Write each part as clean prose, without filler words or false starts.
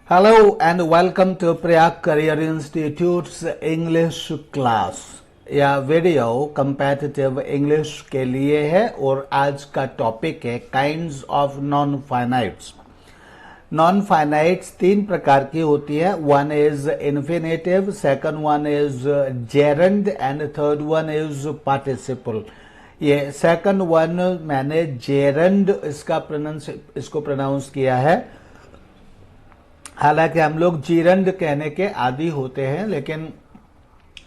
Hello and welcome to Prayag Career Institute's English class। यह video competitive English के लिए है और आज का टॉपिक है kinds of non finites. Non finites तीन प्रकार की होती है। One is infinitive, second one is gerund and third one is participle. ये सेकंड वन मैंने जेरंड इसको प्रोनाउंस किया है। हालांकि हम लोग जीरंड कहने के आदी होते हैं, लेकिन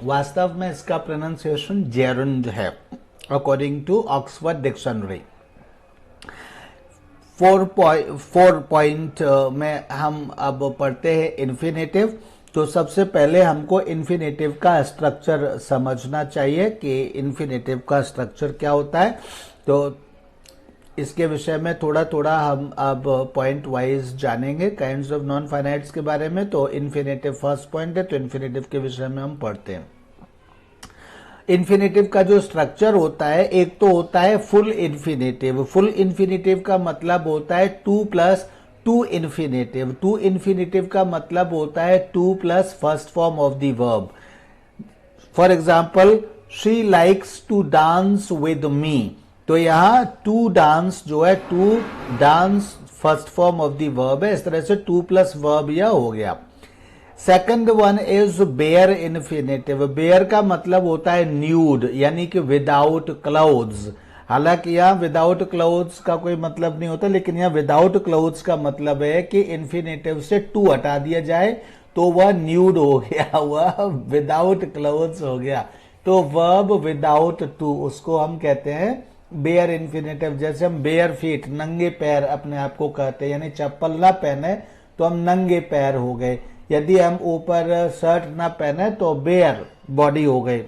वास्तव में इसका प्रोनाउंसिएशन जेरंड है according to Oxford dictionary. 4 point में हम अब पढ़ते हैं इन्फिनेटिव। तो सबसे पहले हमको इन्फिनेटिव का स्ट्रक्चर समझना चाहिए कि इन्फिनेटिव का स्ट्रक्चर क्या होता है। तो इसके विषय में थोड़ा थोड़ा हम अब पॉइंट वाइज जानेंगे काइंड्स ऑफ नॉन फाइनाइट्स के बारे में। तो इन्फिनेटिव फर्स्ट पॉइंट है, तो इन्फिनेटिव के विषय में हम पढ़ते हैं। इन्फिनेटिव का जो स्ट्रक्चर होता है, एक तो होता है फुल इन्फिनेटिव। फुल इन्फिनेटिव का मतलब होता है 2 प्लस 2 इन्फिनेटिव। 2 इन्फिनेटिव का मतलब होता है 2 plus first form of the verb. For example, she likes to dance with me. तो यहाँ टू डांस जो है, to dance first form of the verb है। इस तरह से 2 प्लस वर्ब यह हो गया। Second one is bare infinitive. Bare का मतलब होता है न्यूड, यानी कि विदाउट क्लोथ्स। हालांकि यहाँ विदाउट क्लोथ्स का कोई मतलब नहीं होता, लेकिन यहाँ विदाउट क्लोथ्स का मतलब है कि इन्फिनेटिव से 2 हटा दिया जाए तो वह न्यूड हो गया, वह विदाउट क्लोथ्स हो गया। तो वर्ब विदाउट 2 उसको हम कहते हैं बेयर इन्फिनेटिव। जैसे हम बेयर फीट, नंगे पैर अपने आप को कहते हैं, यानी चप्पल ना पहने तो हम नंगे पैर हो गए। यदि हम ऊपर शर्ट ना पहने तो बेयर बॉडी हो गए।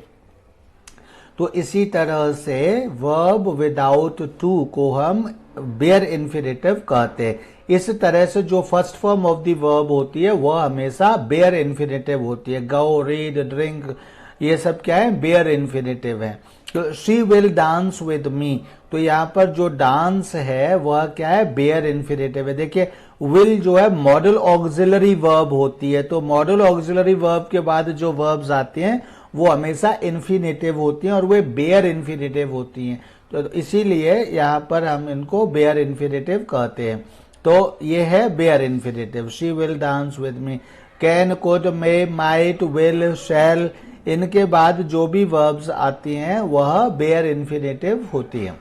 तो इसी तरह से वर्ब विदाउट 2 को हम बेयर इन्फिनेटिव कहते हैं। इस तरह से जो first form of the verb होती है वह हमेशा बेयर इन्फिनेटिव होती है। गो, रीड, ड्रिंक, ये सब क्या है? बेयर इन्फिनेटिव है। तो she will dance with me, तो यहाँ पर जो डांस है वह क्या है? बेयर इन्फिनेटिव है। देखिए, विल जो है मॉडल ऑक्सिलरी वर्ब होती है। तो मॉडल ऑक्सिलरी वर्ब के बाद जो वर्ब्स आती हैं वो हमेशा इन्फिनेटिव होती हैं और वे बेयर इन्फिनेटिव होती हैं। तो इसीलिए यहाँ पर हम इनको बेयर इन्फिनेटिव कहते हैं। तो ये है bare infinitive. She will dance with me. Can, could, may, might, will, shall, इनके बाद जो भी वर्ब्स आती हैं वह बेयर इन्फिनेटिव होती हैं।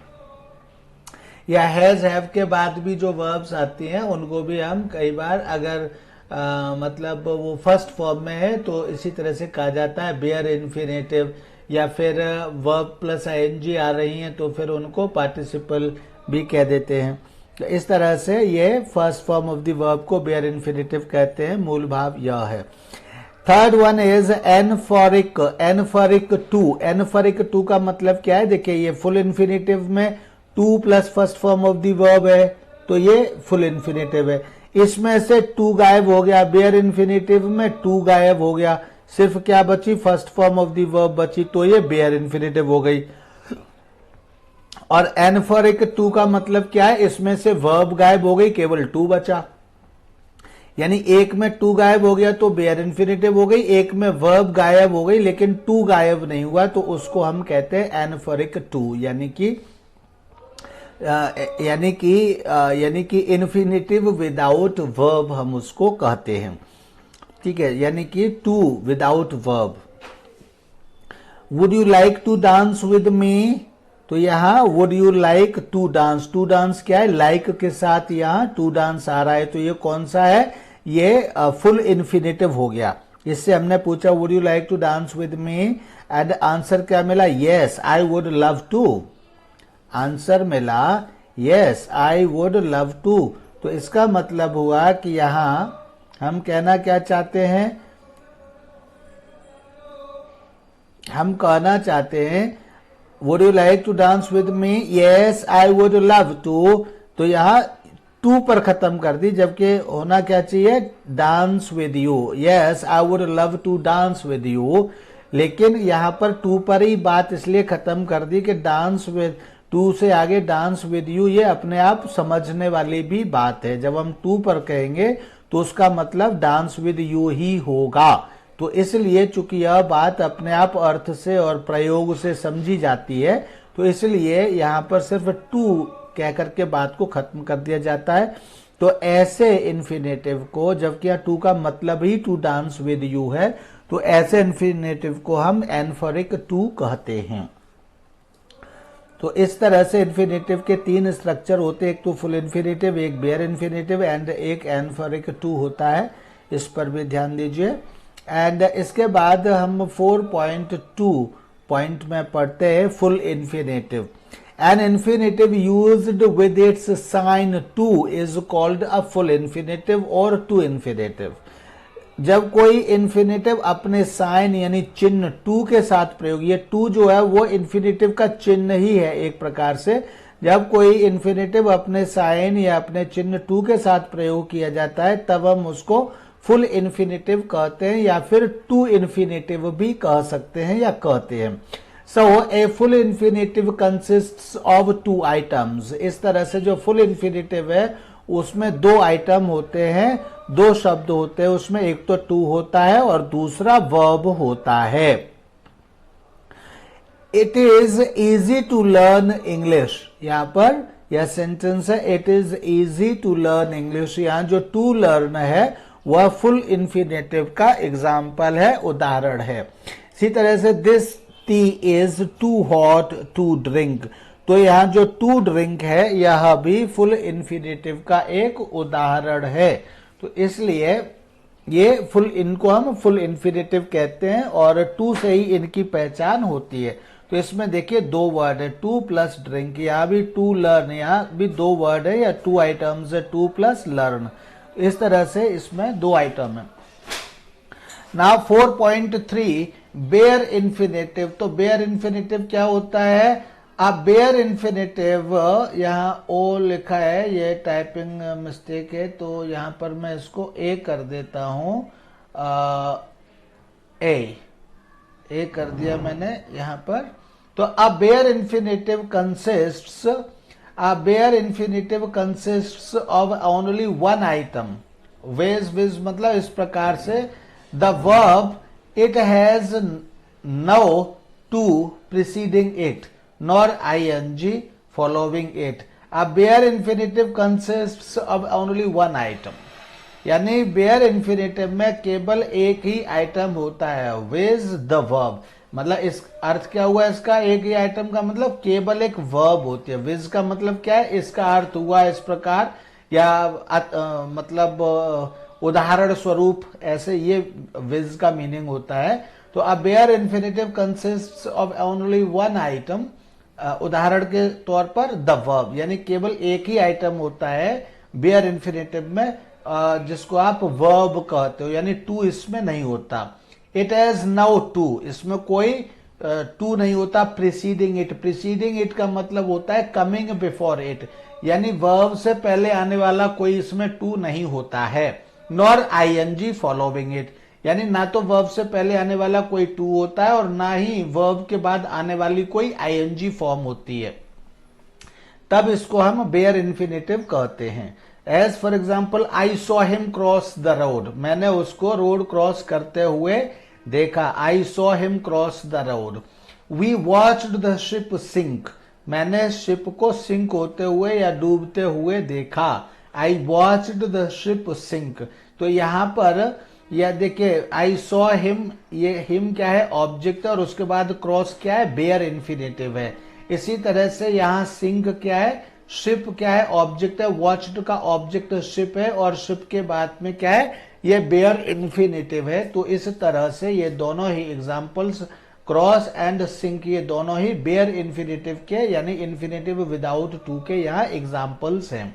या हैज, हैव के बाद भी जो वर्ब्स आती हैं उनको भी हम कई बार अगर मतलब वो फर्स्ट फॉर्म में है तो इसी तरह से कहा जाता है बेयर इन्फिनेटिव। या फिर वर्ब प्लस आईएनजी आ रही हैं तो फिर उनको पार्टिसिपल भी कह देते हैं। तो इस तरह से ये first form of the verb को बेयर इन्फिनेटिव कहते हैं। मूल भाव यह है। Third one is anaphoric. Anaphoric 2। Anaphoric 2 का मतलब क्या है? देखिए, ये फुल इन्फिनेटिव में 2 plus first form of the verb है, तो ये फुल इन्फिनेटिव है। इसमें से 2 गायब हो गया। बेयर इन्फिनेटिव में 2 गायब हो गया, सिर्फ क्या बची? First form of the verb बची, तो ये बेयर इन्फिनेटिव हो गई। और एनफोरिक 2 का मतलब क्या है? इसमें से वर्ब गायब हो गई, केवल 2 बचा। यानी एक में 2 गायब हो गया तो बेयर इन्फिनेटिव हो गई, एक में वर्ब गायब हो गई लेकिन 2 गायब नहीं हुआ, तो उसको हम कहते हैं एनफोरिक 2। यानी कि इन्फिनेटिव विदाउट वर्ब हम उसको कहते हैं। ठीक है, यानी कि 2 without verb. Would you like to dance with me? तो यहाँ would you like to dance, to dance क्या है? लाइक के साथ यहाँ टू डांस आ रहा है, तो ये कौन सा है? ये फुल इन्फिनेटिव हो गया। इससे हमने पूछा would you like to dance with me, and answer क्या मिला? Yes I would love to. Answer मिला yes I would love to. तो इसका मतलब हुआ कि यहां हम कहना क्या चाहते हैं? हम कहना चाहते हैं would you like to dance with me? Yes I would love to. तो यहां 2 पर खत्म कर दी, जबकि होना क्या चाहिए? Dance with you. Yes I would love to dance with you. लेकिन यहां पर 2 पर ही बात इसलिए खत्म कर दी कि डांस विद 2 से आगे डांस विद यू, ये अपने आप समझने वाली भी बात है। जब हम 2 पर कहेंगे तो उसका मतलब डांस विद यू ही होगा। तो इसलिए चूंकि यह बात अपने आप अर्थ से और प्रयोग से समझी जाती है, तो इसलिए यहां पर सिर्फ टू कह करके बात को खत्म कर दिया जाता है। तो ऐसे इन्फिनेटिव को, जबकि यहाँ टू का मतलब ही टू डांस विद यू है, तो ऐसे इन्फिनेटिव को हम एनफोरिक टू कहते हैं। तो इस तरह से इन्फिनेटिव के तीन स्ट्रक्चर होते हैं, एक तो फुल इन्फिनेटिव, एक बेयर इन्फिनेटिव एंड एक एनफोरिक टू होता है। इस पर भी ध्यान दीजिए। एंड इसके बाद हम 4.2 पॉइंट में पढ़ते हैं full infinitive. An infinitive used with its sign to is called a full infinitive और टू इन्फिनेटिव। जब कोई इन्फिनेटिव अपने साइन यानी चिन्ह टू के साथ प्रयोग, ये टू जो है वो इन्फिनेटिव का चिन्ह ही है एक प्रकार से। जब कोई इन्फिनेटिव अपने साइन या अपने चिन्ह टू के साथ प्रयोग किया जाता है, तब हम उसको फुल इन्फिनेटिव कहते हैं, या फिर टू इन्फिनेटिव भी कह सकते हैं या कहते हैं। So a full infinitive consists of two items. इस तरह से जो फुल इन्फिनेटिव है उसमें दो आइटम होते हैं, दो शब्द होते हैं उसमें, एक तो टू होता है और दूसरा वर्ब होता है। It is easy to learn English, यहां पर यह सेंटेंस है, it is easy to learn English. यहां जो टू लर्न है वह फुल इन्फिनेटिव का एग्जाम्पल है, उदाहरण है। इसी तरह से this tea is too hot to drink, तो यहां जो टू ड्रिंक है यह भी फुल इन्फिनेटिव का एक उदाहरण है। तो इसलिए ये इनको हम फुल इन्फिनेटिव कहते हैं और टू से ही इनकी पहचान होती है। तो इसमें देखिए दो वर्ड है, टू प्लस ड्रिंक, यहाँ भी टू लर्न, यहाँ भी दो वर्ड है या टू आइटम्स है, टू प्लस लर्न। इस तरह से इसमें दो आइटम है। Now 4.3 bare infinitive. तो बेयर इन्फिनेटिव क्या होता है? अब बेयर इन्फिनेटिव, यहाँ ओ लिखा है, ये टाइपिंग मिस्टेक है, तो यहां पर मैं इसको ए कर देता हूं। ए कर दिया मैंने यहां पर। तो अब bare infinitive consists, bare infinitive consists of only one item. Which मतलब इस प्रकार से, the verb it has no to preceding it nor ing following it. A bare infinitive consists of only one item. यानी bare infinitive में केवल एक ही item होता है, with the verb। मतलब इस अर्थ क्या हुआ इसका, एक ही आइटम का मतलब केवल एक वर्ब होती है। with का मतलब क्या है, इसका अर्थ हुआ इस प्रकार, या मतलब उदाहरण स्वरूप ऐसे ये with का मीनिंग होता है। तो a bare infinitive consists of only one item, उदाहरण के तौर पर द वर्ब, यानी केवल एक ही आइटम होता है बेयर इन्फिनेटिव में, जिसको आप वर्ब कहते हो, यानी टू इसमें नहीं होता। इट हैज नाउ टू, इसमें कोई टू नहीं होता। प्रीसीडिंग इट, प्रीसीडिंग इट का मतलब होता है कमिंग बिफोर इट, यानी वर्ब से पहले आने वाला कोई इसमें टू नहीं होता है। नॉर आईएनजी फॉलोइंग इट, यानी ना तो वर्ब से पहले आने वाला कोई टू होता है और ना ही वर्ब के बाद आने वाली कोई आईएनजी फॉर्म होती है, तब इसको हम बेयर इन्फिनेटिव कहते हैं। As for example, I saw him cross the road, मैंने उसको रोड क्रॉस करते हुए देखा। I saw him cross the road. We watched the ship sink, मैंने शिप को सिंक होते हुए या डूबते हुए देखा। I watched the ship sink. तो यहां पर या देखिए, आई सॉ हिम, ये हिम क्या है, ऑब्जेक्ट है, और उसके बाद क्रॉस क्या है, बेयर इन्फिनेटिव है। इसी तरह से यहाँ सिंक क्या है, शिप क्या है, ऑब्जेक्ट है, वॉच्ड का ऑब्जेक्ट शिप है, और शिप के बाद में क्या है, ये बेयर इन्फिनेटिव है। तो इस तरह से ये दोनों ही एग्जाम्पल्स, क्रॉस एंड सिंक, ये दोनों ही बेयर इन्फिनेटिव के, यानी इन्फिनेटिव विदाउट टू के यहाँ एग्जाम्पल्स हैं।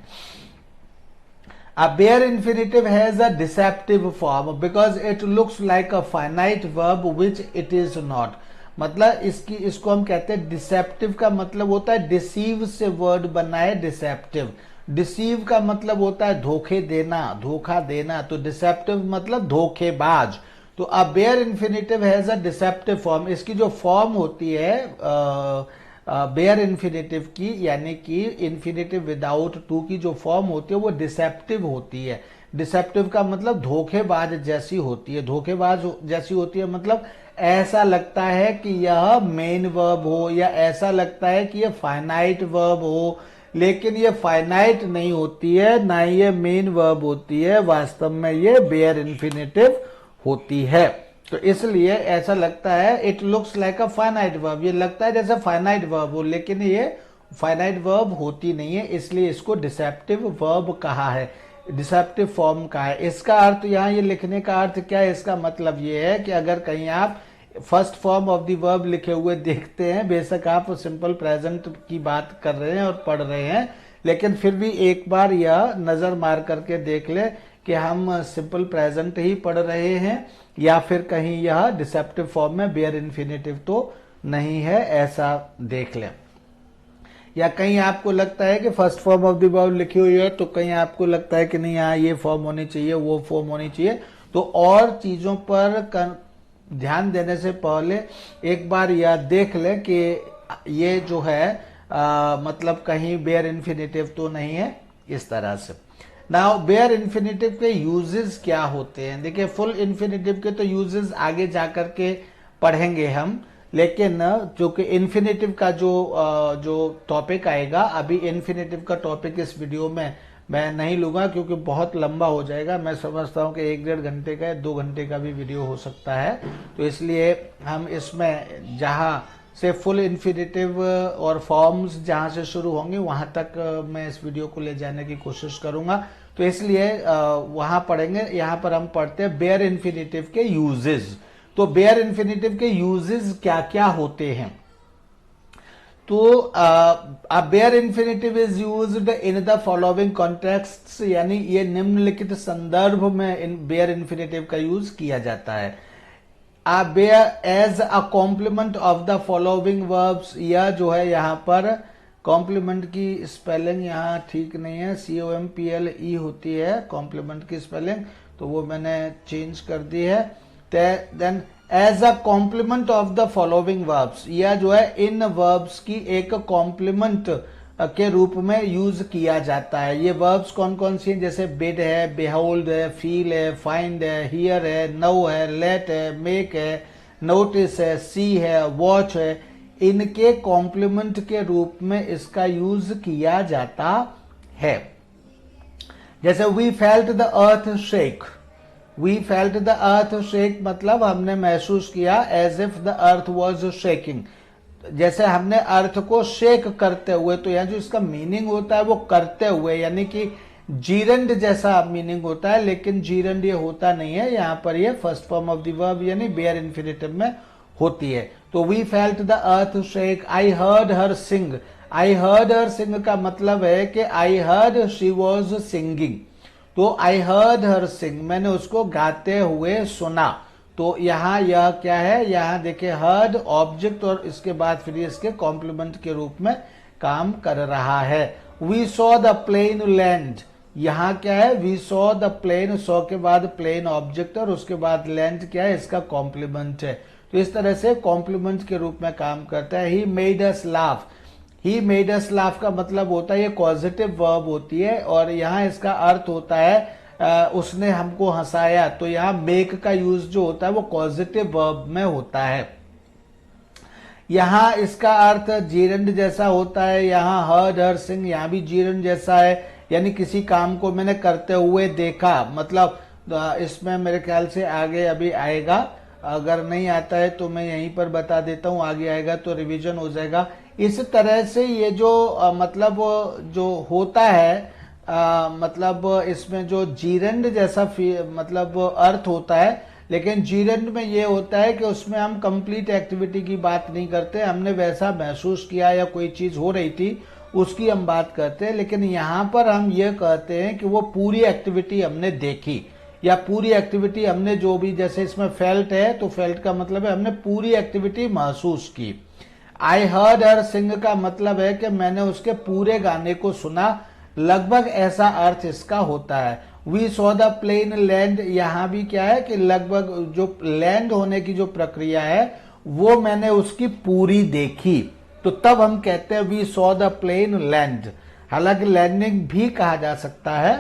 A bare infinitive has a deceptive form because it looks like a finite verb which it is not। मतलब इसको हम कहते हैं डिसेप्टिव, का मतलब होता है डिसीव से वर्ड बना है डिसेप्टिव। डिसीव का मतलब होता है धोखे देना, धोखा देना, तो डिसेप्टिव मतलब धोखेबाज। तो a bare infinitive has a deceptive form, इसकी जो फॉर्म होती है बेयर इन्फिनेटिव की, यानी कि इन्फिनेटिव विदाउट टू की जो फॉर्म होती है वो डिसेप्टिव होती है। डिसेप्टिव का मतलब धोखेबाज जैसी होती है, धोखेबाज जैसी होती है मतलब ऐसा लगता है कि यह मेन वर्ब हो, या ऐसा लगता है कि यह फाइनाइट वर्ब हो, लेकिन ये फाइनाइट नहीं होती है, ना ही ये मेन वर्ब होती है, वास्तव में ये बेयर इन्फिनेटिव होती है। तो इसलिए ऐसा लगता है, it looks like a finite verb, ये लगता है जैसे फाइनाइट वर्ब हो, लेकिन ये फाइनाइट वर्ब होती नहीं है, इसलिए इसको डिसेप्टिव वर्ब कहा है, डिसेप्टिव फॉर्म का है। इसका अर्थ यहाँ ये लिखने का अर्थ क्या है, इसका मतलब ये है कि अगर कहीं आप first form of the verb लिखे हुए देखते हैं, बेशक आप सिंपल प्रेजेंट की बात कर रहे हैं और पढ़ रहे हैं, लेकिन फिर भी एक बार यह नजर मार करके देख ले कि हम सिंपल प्रेजेंट ही पढ़ रहे हैं या फिर कहीं यह डिसेप्टिव फॉर्म में बेयर इन्फिनेटिव तो नहीं है, ऐसा देख लें। या कहीं आपको लगता है कि first form of the verb लिखी हुई है, तो कहीं आपको लगता है कि नहीं यहाँ ये फॉर्म होनी चाहिए, वो फॉर्म होनी चाहिए, तो और चीजों पर ध्यान देने से पहले एक बार यह देख ले कि ये जो है मतलब कहीं बेयर इन्फिनेटिव तो नहीं है, इस तरह से। नाउ बेयर इन्फिनेटिव के यूजेस क्या होते हैं, देखिए फुल इन्फिनेटिव के तो यूजेस आगे जाकर के पढ़ेंगे हम, लेकिन चूंकि इन्फिनेटिव का जो टॉपिक आएगा, अभी इन्फिनेटिव का टॉपिक इस वीडियो में मैं नहीं लूंगा क्योंकि बहुत लंबा हो जाएगा। मैं समझता हूं कि 1-1.5 घंटे का 2 घंटे का भी वीडियो हो सकता है, तो इसलिए हम इसमें जहां से फुल इन्फिनेटिव और फॉर्म्स जहां से शुरू होंगे वहां तक मैं इस वीडियो को ले जाने की कोशिश करूंगा, तो इसलिए वहां पढ़ेंगे। यहां पर हम पढ़ते हैं बेयर इन्फिनेटिव के यूजेस। तो बेयर इन्फिनेटिव के यूजेस क्या क्या होते हैं, तो bare infinitive is used in the following contexts, यानी ये निम्नलिखित संदर्भ में बेयर इन्फिनेटिव का यूज किया जाता है। Bare as a complement of the following verbs, यह जो है यहाँ पर कॉम्प्लीमेंट की स्पेलिंग यहाँ ठीक नहीं है, COMPLE होती है कॉम्प्लीमेंट की स्पेलिंग, तो वो मैंने चेंज कर दी है। Then as a complement of the following verbs, यह जो है इन वर्ब्स की एक कॉम्प्लीमेंट के रूप में यूज किया जाता है। ये वर्ब्स कौन कौन सी हैं, जैसे बिड है, बिहोल्ड है, फील है, फाइंड है, हियर है, नो है, लेट है, मेक है, नोटिस है, सी है, वॉच है, इनके कॉम्प्लीमेंट के रूप में इसका यूज किया जाता है। जैसे we felt the earth shake, we felt the earth shake मतलब हमने महसूस किया, as if the earth was shaking, जैसे हमने अर्थ को शेक करते हुए, तो यहाँ जो इसका मीनिंग होता है वो करते हुए, यानी कि जीरंड जैसा मीनिंग होता है, लेकिन जीरंड ये होता नहीं है, यहाँ पर ये first form of the verb यानी बेयर इन्फिनेटिव में होती है। तो we felt the earth shake, I heard her sing, I heard her sing का मतलब है कि I heard she was singing, तो आई हर्ड हर सिंग, मैंने उसको गाते हुए सुना। तो यहाँ यह क्या है, यहाँ देखिए हर्ड ऑब्जेक्ट और इसके बाद फिर इसके कॉम्प्लीमेंट के रूप में काम कर रहा है। We saw the plane land, यहाँ क्या है, we saw the plane, saw के बाद प्लेन ऑब्जेक्ट और उसके बाद लैंड क्या है, इसका कॉम्प्लीमेंट है। तो इस तरह से कॉम्प्लीमेंट के रूप में काम करता है। He made us laugh, he made us laugh का मतलब होता है, ये पॉजिटिव वर्ब होती है और यहाँ इसका अर्थ होता है उसने हमको हंसाया, तो यहाँ मेक का यूज जो होता है वो पॉजिटिव वर्ब में होता है। यहाँ इसका अर्थ जीरंड जैसा होता है, यहाँ हर्ड हर सिंग, यहाँ भी जीरंड जैसा है, यानी किसी काम को मैंने करते हुए देखा, मतलब इसमें मेरे ख्याल से आगे अभी आएगा, अगर नहीं आता है तो मैं यहीं पर बता देता हूँ, आगे आएगा तो रिवीजन हो जाएगा। इस तरह से ये जो मतलब जो होता है मतलब इसमें जो जीरंड जैसा मतलब अर्थ होता है, लेकिन जीरंड में ये होता है कि उसमें हम कंप्लीट एक्टिविटी की बात नहीं करते, हमने वैसा महसूस किया या कोई चीज हो रही थी उसकी हम बात करते हैं, लेकिन यहाँ पर हम ये कहते हैं कि वो पूरी एक्टिविटी हमने देखी या पूरी एक्टिविटी हमने जो भी, जैसे इसमें फेल्ट है तो फेल्ट का मतलब है हमने पूरी एक्टिविटी महसूस की। आई हर्ड हर सिंग का मतलब है कि मैंने उसके पूरे गाने को सुना, लगभग ऐसा अर्थ इसका होता है। We saw the plane land, यहाँ भी क्या है कि लगभग जो लैंड होने की जो प्रक्रिया है वो मैंने उसकी पूरी देखी, तो तब हम कहते हैं we saw the plane land, हालांकि लैंडिंग भी कहा जा सकता है।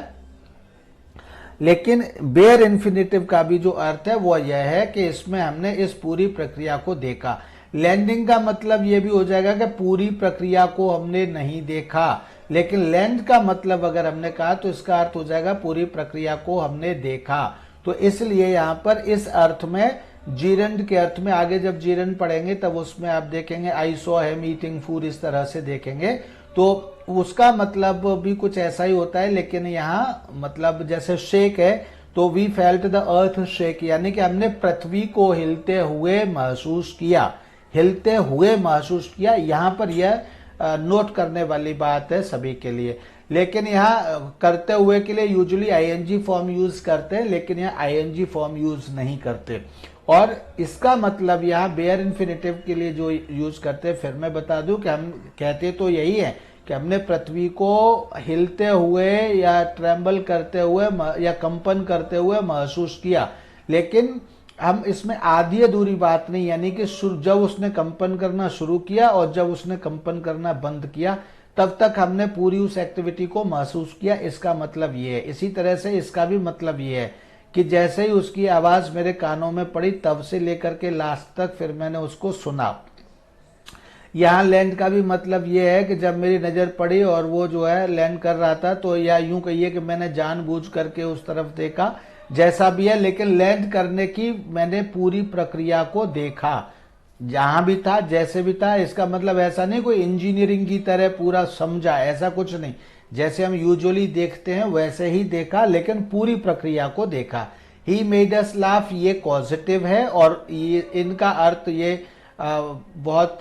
लेकिन बेयर इन्फिनेटिव का भी जो अर्थ है वो यह है कि इसमें हमने इस पूरी प्रक्रिया को देखा। लैंडिंग का मतलब ये भी हो जाएगा कि पूरी प्रक्रिया को हमने नहीं देखा, लेकिन लैंड का मतलब अगर हमने कहा तो इसका अर्थ हो जाएगा पूरी प्रक्रिया को हमने देखा। तो इसलिए यहां पर इस अर्थ में, जीरंड के अर्थ में, आगे जब जीरंड पढ़ेंगे तब उसमें आप देखेंगे आई सॉ हिम ईटिंग फूड, इस तरह से देखेंगे तो उसका मतलब भी कुछ ऐसा ही होता है। लेकिन यहाँ मतलब जैसे शेक है तो we felt the earth shake, यानी कि हमने पृथ्वी को हिलते हुए महसूस किया, हिलते हुए महसूस किया। यहाँ पर यह नोट करने वाली बात है सभी के लिए। लेकिन यहाँ करते हुए के लिए यूजुअली आईएनजी फॉर्म यूज करते हैं, लेकिन यहाँ आईएनजी फॉर्म यूज नहीं करते। और इसका मतलब यहाँ बेयर इन्फिनेटिव के लिए जो यूज करते हैं, फिर मैं बता दूं कि हम कहते तो यही है कि हमने पृथ्वी को हिलते हुए या ट्रेम्बल करते हुए या कंपन करते हुए महसूस किया। लेकिन हम इसमें आधी अधूरी बात नहीं, यानी कि जब उसने कंपन करना शुरू किया और जब उसने कंपन करना बंद किया तब तक हमने पूरी उस एक्टिविटी को महसूस किया, इसका मतलब ये है। इसी तरह से इसका भी मतलब ये है कि जैसे ही उसकी आवाज मेरे कानों में पड़ी तब से लेकर के लास्ट तक फिर मैंने उसको सुना। यहाँ लैंड का भी मतलब ये है कि जब मेरी नजर पड़ी और वो जो है लैंड कर रहा था, तो या यूं कहिए कि मैंने जानबूझ करके उस तरफ देखा, जैसा भी है, लेकिन लैंड करने की मैंने पूरी प्रक्रिया को देखा, जहां भी था जैसे भी था। इसका मतलब ऐसा नहीं कोई इंजीनियरिंग की तरह पूरा समझा, ऐसा कुछ नहीं, जैसे हम यूजुअली देखते हैं वैसे ही देखा, लेकिन पूरी प्रक्रिया को देखा। ही मेड अस लाफ, ये पॉजिटिव है और ये इनका अर्थ ये बहुत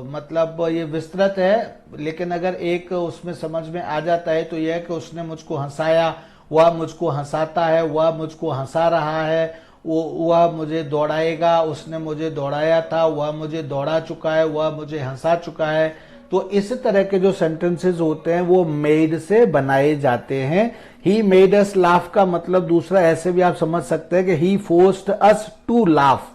मतलब ये विस्तृत है, लेकिन अगर एक उसमें समझ में आ जाता है तो यह है कि उसने मुझको हंसाया, वह मुझको हंसाता है, वह मुझको हंसा रहा है, वह मुझे दौड़ाएगा, उसने मुझे दौड़ाया था, वह मुझे दौड़ा चुका है, वह मुझे हंसा चुका है। तो इस तरह के जो सेंटेंसेस होते हैं वो मेड से बनाए जाते हैं। ही मेड अस लाफ का मतलब दूसरा ऐसे भी आप समझ सकते हैं कि ही फोर्स्ड अस टू लाफ।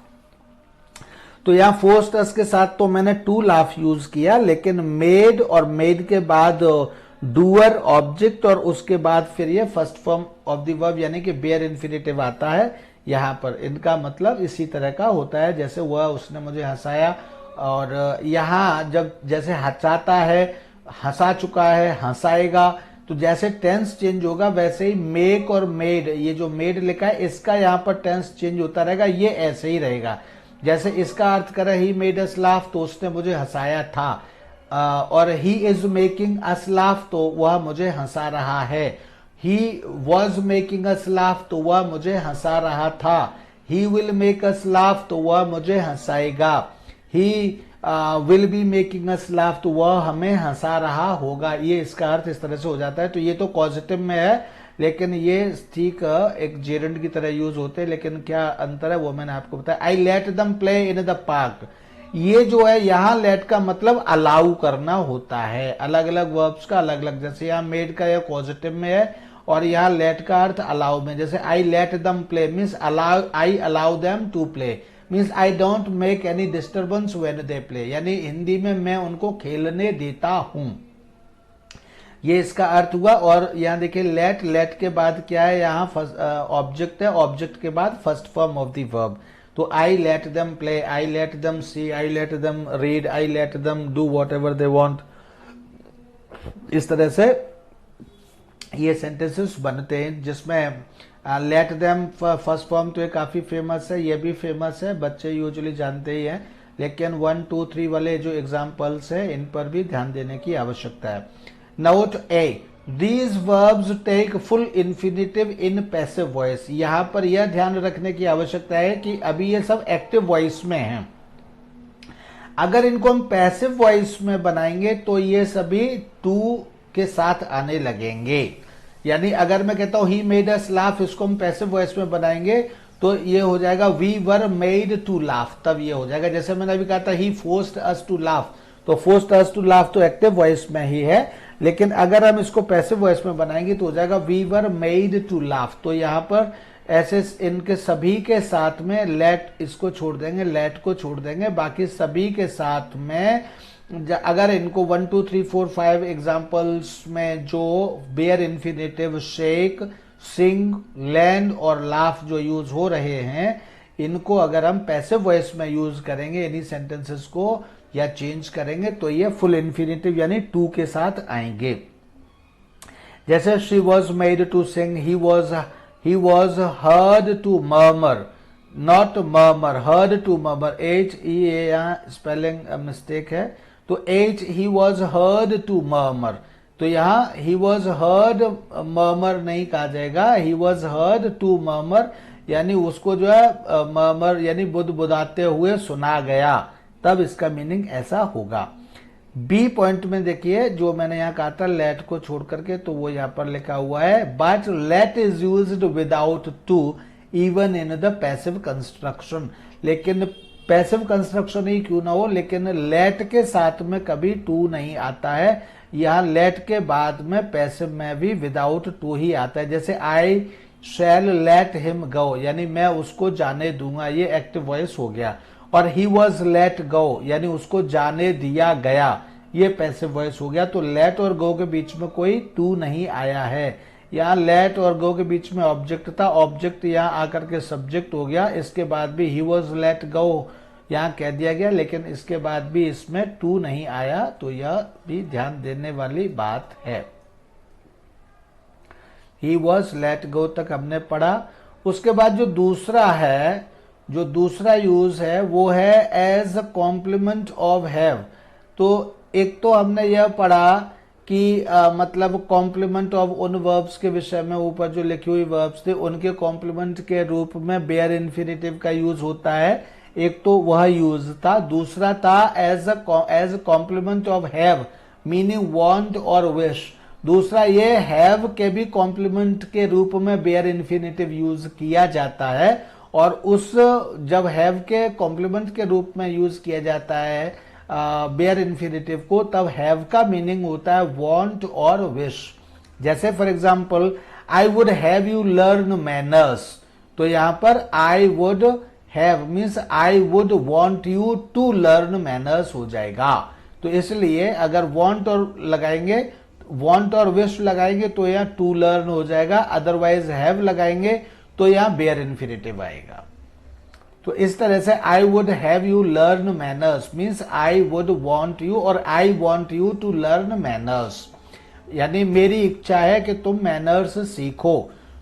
तो यहां फोर्स्ड अस के साथ तो मैंने टू लाफ यूज किया, लेकिन मेड और मेड के बाद डूअर ऑब्जेक्ट और उसके बाद फिर ये first form of the verb यानी कि बेयर इन्फिनेटिव आता है यहां पर। इनका मतलब इसी तरह का होता है, जैसे वह उसने मुझे हंसाया, और यहां जब जैसे हंसाता है, हंसा चुका है, हंसाएगा, तो जैसे टेंस चेंज होगा वैसे ही मेक और मेड, ये जो मेड लिखा है इसका यहाँ पर टेंस चेंज होता रहेगा, ये ऐसे ही रहेगा। जैसे इसका अर्थ करे ही मेड अस लाफ, तो उसने मुझे हंसाया था, और he is making us laugh, तो वह मुझे हंसा रहा है। He was making us laugh, तो वह मुझे हंसा रहा था। He will make us laugh, तो वह मुझे हंसाएगा। He will be making us laugh, तो वह हमें हंसा रहा होगा। ये इसका अर्थ इस तरह से हो जाता है। तो ये तो पॉजिटिव में है, लेकिन ये ठीक एक जेरेंड की तरह यूज होते हैं, लेकिन क्या अंतर है वो मैंने आपको बताया। आई let them play in the park, ये जो है यहाँ लेट का मतलब अलाउ करना होता है। अलग अलग वर्ब्स का अलग अलग, जैसे यहाँ मेड का ये पॉजिटिव में है और यहाँ लेट का अर्थ अलाउ में। जैसे I let them play means allow, I allow them to play means I don't make any disturbance when they play, यानी हिंदी में मैं उनको खेलने देता हूं, ये इसका अर्थ हुआ। और यहाँ देखिए लेट, लेट के बाद क्या है, यहाँ ऑब्जेक्ट है, ऑब्जेक्ट के बाद first form of the verb. तो I let them play, I let them see, I let them read, I let them do whatever they want. इस तरह से ये सेंटेंसेस बनते हैं, जिसमें लेट देम फर्स्ट फॉर्म तो ये काफी फेमस है, ये भी फेमस है, बच्चे यूजुअली जानते ही हैं, लेकिन 1 2 3 वाले जो एग्जाम्पल्स है इन पर भी ध्यान देने की आवश्यकता है। Note A, these verbs take full infinitive in passive voice. यहां पर यह ध्यान रखने की आवश्यकता है कि अभी ये सब एक्टिव वॉइस में हैं। अगर इनको हम पैसिव वॉइस में बनाएंगे तो ये सभी टू के साथ आने लगेंगे। यानी अगर मैं कहता हूं ही मेड अस लाफ, इसको हम पैसिव वॉइस में बनाएंगे तो ये हो जाएगा we were made to laugh, तब ये हो जाएगा। जैसे मैंने अभी कहा था he forced us to laugh, तो फोर्स्ड अस टू लाफ तो एक्टिव वॉइस में ही है, लेकिन अगर हम इसको पैसिव वॉइस में बनाएंगे तो हो जाएगा we were made to laugh. तो यहां पर ऐसे इनके सभी के साथ में लेट इसको छोड़ देंगे, लेट को छोड़ देंगे, बाकी सभी के साथ में अगर इनको 1 2 3 4 5 एग्जाम्पल्स में जो बेयर इन्फिनेटिव शेक, सिंग, लैंड और लाफ जो यूज हो रहे हैं, इनको अगर हम पैसिव वॉइस में यूज करेंगे इन्हीं सेंटेंसेस को या चेंज करेंगे तो ये फुल इन्फिनेटिव यानी टू के साथ आएंगे। जैसे she was made to sing, he was heard to murmur, not murmur, heard to murmur, HEA यहाँ स्पेलिंग मिस्टेक है, तो he was heard to murmur, तो यहाँ ही वॉज हर्ड मर्मर नहीं कहा जाएगा, he was heard to murmur यानी उसको जो है मर्मर यानी बुदबुदाते हुए सुना गया, तब इसका मीनिंग ऐसा होगा। बी पॉइंट में देखिए जो मैंने यहाँ कहा था लेट को छोड़ करके, तो वो यहाँ पर लिखा हुआ है but let is used without to even in the passive construction, लेकिन पैसिव कंस्ट्रक्शन ही क्यों ना हो लेकिन लेट के साथ में कभी टू नहीं आता है, यहाँ लेट के बाद में पैसिव में भी विदाउट टू ही आता है। जैसे आई शैल लेट हिम गो यानी मैं उसको जाने दूंगा, ये एक्टिव वॉइस हो गया, और ही वॉज लेट गो यानी उसको जाने दिया गया, ये पैसिव वॉइस हो गया। तो लेट और गो के बीच में कोई टू नहीं आया है, यहाँ लेट और गो के बीच में ऑब्जेक्ट था, ऑब्जेक्ट यहाँ आकर के सब्जेक्ट हो गया, इसके बाद भी ही वॉज लेट गो यहाँ कह दिया गया, लेकिन इसके बाद भी इसमें टू नहीं आया, तो यह भी ध्यान देने वाली बात है। ही वॉज लेट गो तक हमने पढ़ा। उसके बाद जो दूसरा है, जो दूसरा यूज है वो है as a complement of have. तो एक तो हमने यह पढ़ा कि मतलब कॉम्प्लीमेंट ऑफ उन वर्ब्स के विषय में, ऊपर जो लिखी हुई वर्ब्स थे उनके कॉम्प्लीमेंट के रूप में बेयर इन्फिनेटिव का यूज होता है, एक तो वह यूज था। दूसरा था as complement of have meaning want और विश। दूसरा ये हैव के भी कॉम्प्लीमेंट के रूप में बेयर इन्फिनेटिव यूज किया जाता है, और उस जब हैव के कॉम्प्लीमेंट के रूप में यूज किया जाता है बेयर इन्फिनेटिव को, तब हैव का मीनिंग होता है वांट और विश। जैसे for example I would have you learn manners, तो यहां पर I would have means I would want you to learn manners हो जाएगा। तो इसलिए अगर वांट और लगाएंगे, वांट और विश लगाएंगे तो यहां टू लर्न हो जाएगा, अदरवाइज हैव लगाएंगे तो यहां बेयर इन्फिनेटिव आएगा। तो इस तरह से I would have you learn manners means I would want you, और I want you to learn manners यानी मेरी इच्छा है कि तुम मैनर्स सीखो।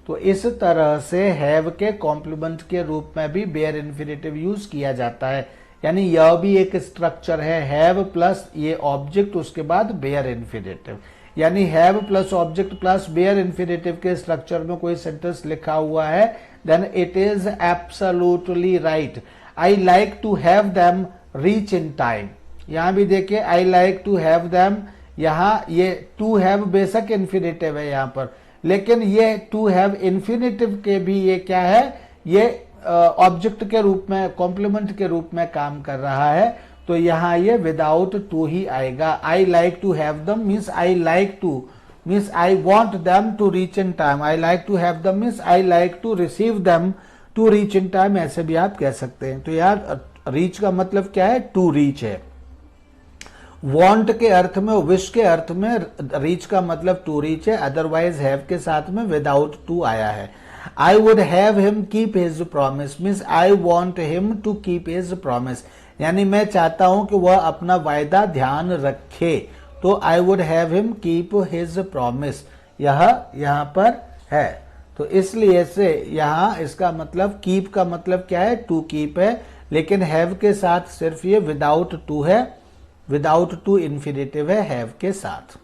तो इस तरह से हैव के कॉम्प्लीमेंट के रूप में भी बेयर इन्फिनेटिव यूज किया जाता है, यानी यह भी एक स्ट्रक्चर है, हैव प्लस ये ऑब्जेक्ट उसके बाद बेयर इन्फिनेटिव, यानी have plus object plus bare infinitive के स्ट्रक्चर में कोई सेंटेंस लिखा हुआ है, then it is absolutely right. I like to have them reach in time, यहां भी देखिए I like to have them, यहां ये टू हैव बेशक इन्फिनेटिव है यहां पर, लेकिन ये टू हैव इन्फिनेटिव के भी ये क्या है, ये ऑब्जेक्ट के रूप में कॉम्प्लीमेंट के रूप में काम कर रहा है, तो यहां ये विदाउट टू ही आएगा। I like to have them means I like to means I want them to reach in time, I like to have them means I like to receive them to reach in time, ऐसे भी आप कह सकते हैं। तो यार reach का मतलब क्या है, टू रीच है। वांट के अर्थ में, विश के अर्थ में रीच का मतलब टू रीच है, अदरवाइज हैव के साथ में विदाउट टू आया है। I would have him keep his promise means I want him to keep his promise, यानी मैं चाहता हूं कि वह अपना वायदा ध्यान रखे, तो I would have him keep his promise यहां पर है। तो इसलिए से यहां इसका मतलब कीप का मतलब क्या है, टू कीप है, लेकिन हैव के साथ सिर्फ ये विदाउट टू है, विदाउट टू इन्फिनेटिव है हैव के साथ।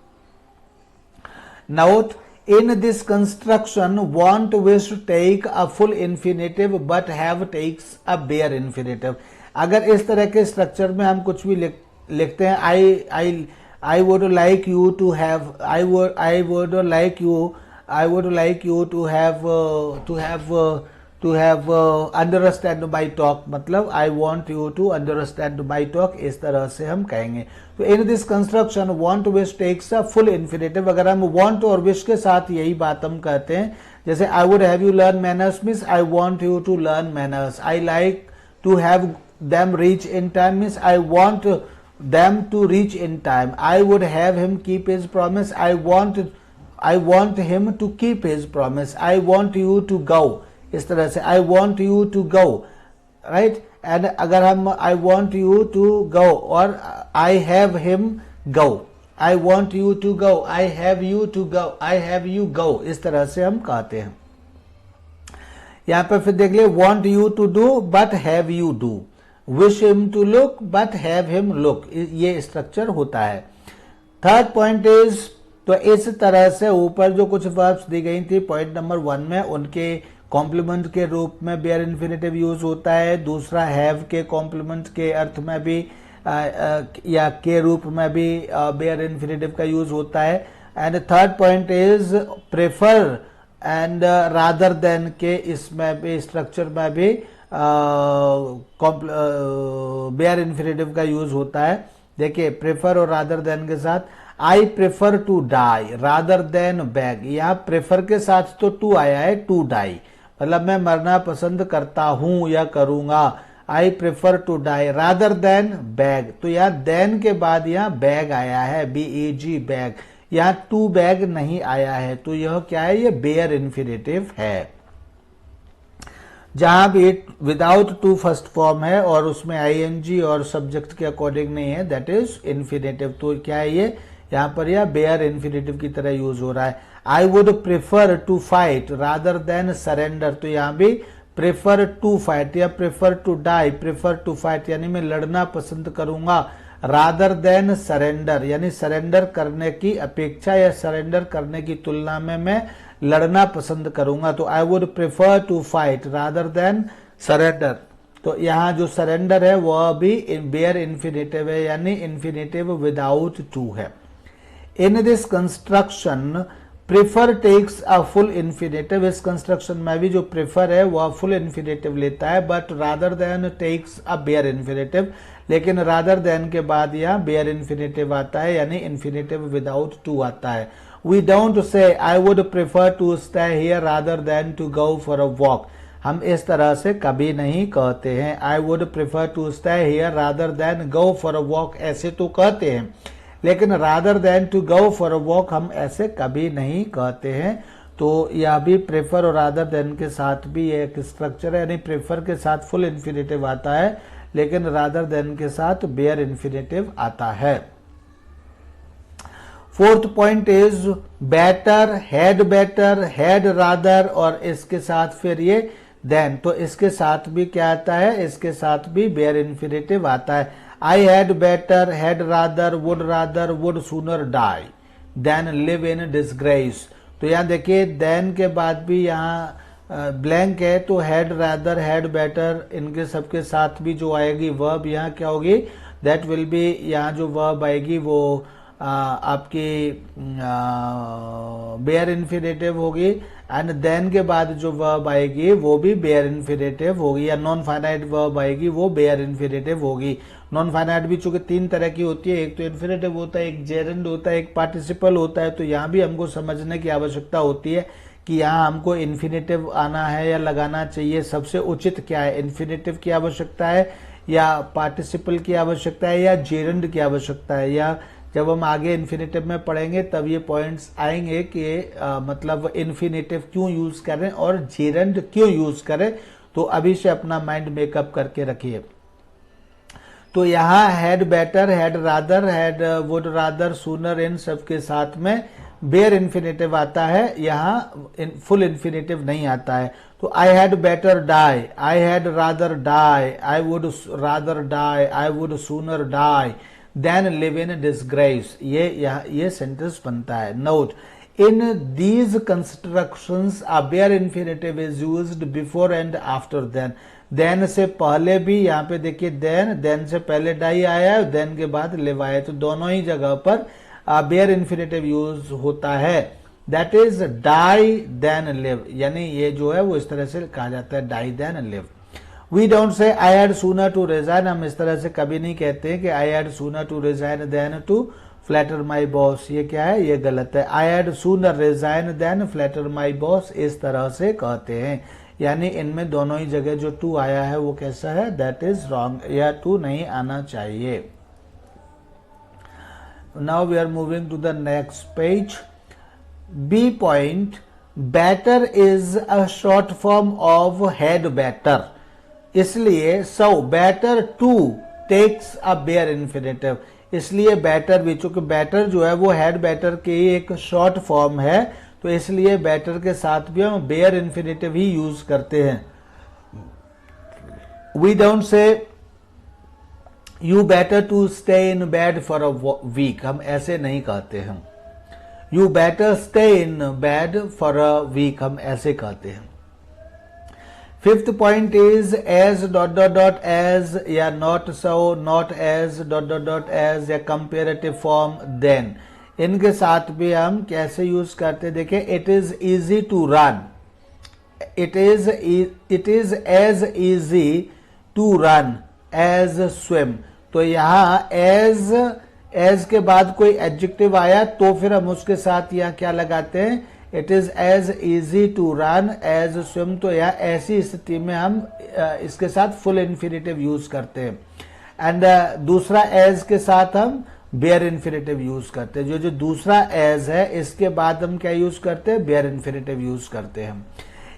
Note in this construction want wish take a full infinitive but have takes a bare infinitive. अगर इस तरह के स्ट्रक्चर में हम कुछ भी लिखते हैं, I would like you to have, I would like you to have understand my talk, मतलब I want you to understand my talk, इस तरह से हम कहेंगे। तो in this construction want wish takes a full infinitive, अगर हम want और विश के साथ यही बात हम कहते हैं, जैसे I would have you learn manners means I want you to learn manners, I like to have them reach in time means I want them to reach in time, I would have him keep his promise, I want I want him to keep his promise, I want you to go, इस तरह से I want you to go, right. And अगर हम I want you to go और I have him go, I want you to go, I have you to go, I have you go, इस तरह से हम कहते हैं। यहां पर फिर देख लिए, want you to do but have you do, wish him to look but have him look, ये स्ट्रक्चर होता है। थर्ड पॉइंट इज, तो इस तरह से ऊपर जो कुछ वर्ब्स दी गई थी पॉइंट नंबर 1 में, उनके कॉम्प्लीमेंट के रूप में बेयर इन्फिनेटिव यूज होता है। दूसरा हैव के कॉम्प्लीमेंट के अर्थ में भी या के रूप में भी बेयर इन्फिनेटिव का यूज होता है। And third point is prefer and rather than के इसमें भी स्ट्रक्चर में भी बेयर इन्फिनेटिव का यूज होता है। देखिए प्रेफर और रादर देन के साथ, I prefer to die rather than beg, यहाँ प्रेफर के साथ तो टू आया है, टू डाई मतलब मैं मरना पसंद करता हूं या करूंगा। I prefer to die rather than beg, तो यहाँ देन के बाद यहाँ बैग आया है, BAG बैग, यहाँ टू बैग नहीं आया है, तो यह क्या है, ये बेयर इन्फिनेटिव है। जहां भी विदाउट टू फर्स्ट फॉर्म है और उसमें ING और सब्जेक्ट के अकॉर्डिंग नहीं है, दैट इज इन्फिनेटिव। तो क्या है ये, यहां पर यह बेयर इन्फिनेटिव की तरह यूज हो रहा है। I would prefer to fight rather than surrender, तो यहां भी प्रेफर टू फाइट या prefer to die, prefer to fight यानी मैं लड़ना पसंद करूंगा, रादर देन सरेंडर यानी सरेंडर करने की अपेक्षा या सरेंडर करने की तुलना में मैं लड़ना पसंद करूंगा। तो I would prefer to fight rather than surrender, तो यहाँ जो सरेंडर है वह भी बेयर इन्फिनेटिव है, यानी इन्फिनेटिव विदाउट टू है। In this construction prefer takes a full infinitive, इस कंस्ट्रक्शन में भी जो प्रेफर है वह फुल इन्फिनेटिव लेता है, but rather than takes a bare infinitive, लेकिन रादर देन के बाद यहाँ बेयर इन्फिनेटिव आता है, यानी इन्फिनेटिव विदाउट टू आता है। We don't say I would prefer to stay here rather than to go for a walk, हम इस तरह से कभी नहीं कहते हैं। I would prefer to stay here rather than go for a walk ऐसे तो कहते हैं, लेकिन rather than to go for a walk हम ऐसे कभी नहीं कहते हैं। तो यह भी प्रेफर और रादर देन के साथ भी एक स्ट्रक्चर है, यानी प्रेफर के साथ फुल इन्फिनेटिव आता है, लेकिन रादर देन के साथ बेयर इन्फिनेटिव आता है। Fourth point is better, had rather और इसके साथ फिर ये देन, तो इसके साथ भी क्या आता है, इसके साथ भी बेयर इन्फिनेटिव आता है। I had better, had rather, would sooner die than live in disgrace, तो यहाँ देखिए देन के बाद भी यहाँ ब्लैंक है, तो हैड रादर, हैड बेटर इनके सबके साथ भी जो आएगी वर्ब यहाँ क्या होगी, दैट विल बी, यहाँ जो वर्ब आएगी वो आपकी बेयर इन्फिनेटिव होगी, एंड देन के बाद जो वर्ब आएगी वो भी बेयर इन्फिनेटिव होगी, या नॉन फाइनाइट वर्ब आएगी वो बेयर इन्फिनेटिव होगी। नॉन फाइनाइट भी चूंकि 3 तरह की होती है, एक तो इन्फिनेटिव होता है, एक जेरेंड होता है, एक पार्टिसिपल होता है, तो यहाँ भी हमको समझने की आवश्यकता होती है कि यहाँ हमको इन्फिनेटिव आना है या लगाना चाहिए, सबसे उचित क्या है, इन्फिनेटिव की आवश्यकता है या पार्टिसिपल की आवश्यकता है या जेरेंड की आवश्यकता है। या जब हम आगे इन्फिनेटिव में पढ़ेंगे तब ये पॉइंट्स आएंगे कि मतलब इन्फिनेटिव क्यों यूज करें और जेरेंड क्यों यूज करें, तो अभी से अपना माइंड मेकअप करके रखिए। तो यहाँ had better, had rather, had would rather, sooner, इन सबके साथ में बेयर इन्फिनेटिव आता है, यहाँ फुल इन्फिनेटिव नहीं आता है। तो I had better die, I had rather die, I would rather die, I would sooner die than live in disgrace, ये सेंटेंस बनता है। Note, in these constructions a bare infinitive is used before and after than, than से पहले भी, यहाँ पे देखिए then से पहले डाई आया है, देन के बाद लिव आया, तो दोनों ही जगह पर बेयर इन्फिनेटिव यूज होता है, that is die than live, यानी ये जो है वो इस तरह से कहा जाता है, die than live. We don't say I had sooner to resign, हम इस तरह से कभी नहीं कहते कि I had sooner to resign than to flatter my boss, ये क्या है, ये गलत है। I had sooner resign than flatter my boss, इस तरह से कहते हैं, यानी इनमें दोनों ही जगह जो टू आया है वो कैसा है, दैट इज रॉन्ग, या टू नहीं आना चाहिए। Now we are moving to the next page. B point, better is a short form of had better, इसलिए so better to takes a bare infinitive, इसलिए बेटर भी, चूंकि बेटर जो है वो हैड बेटर की एक शॉर्ट फॉर्म है, तो इसलिए बेटर के साथ भी हम बेयर इन्फिनेटिव ही यूज करते हैं। We don't say you better to stay in bed for a week, हम ऐसे नहीं कहते हैं। You better stay in bed for a week, हम ऐसे कहते हैं। Fifth point is as dot dot dot as या not so, not as dot dot dot as या कंपेरेटिव फॉर्म देन, इनके साथ भी हम कैसे यूज करते हैं। देखिए, it is easy to run, it is as easy to run as swim, तो यहां एज के बाद कोई एडजेक्टिव आया तो फिर हम उसके साथ यहां क्या लगाते हैं, it is as easy to run as swim, तो यहां ऐसी स्थिति में हम इसके साथ फुल इन्फिनेटिव यूज करते हैं। एंड दूसरा एज के साथ हम बेयर इन्फिनेटिव यूज करते हैं। जो दूसरा एज है इसके बाद हम क्या यूज करते हैं, बेयर इन्फिनेटिव यूज करते हैं।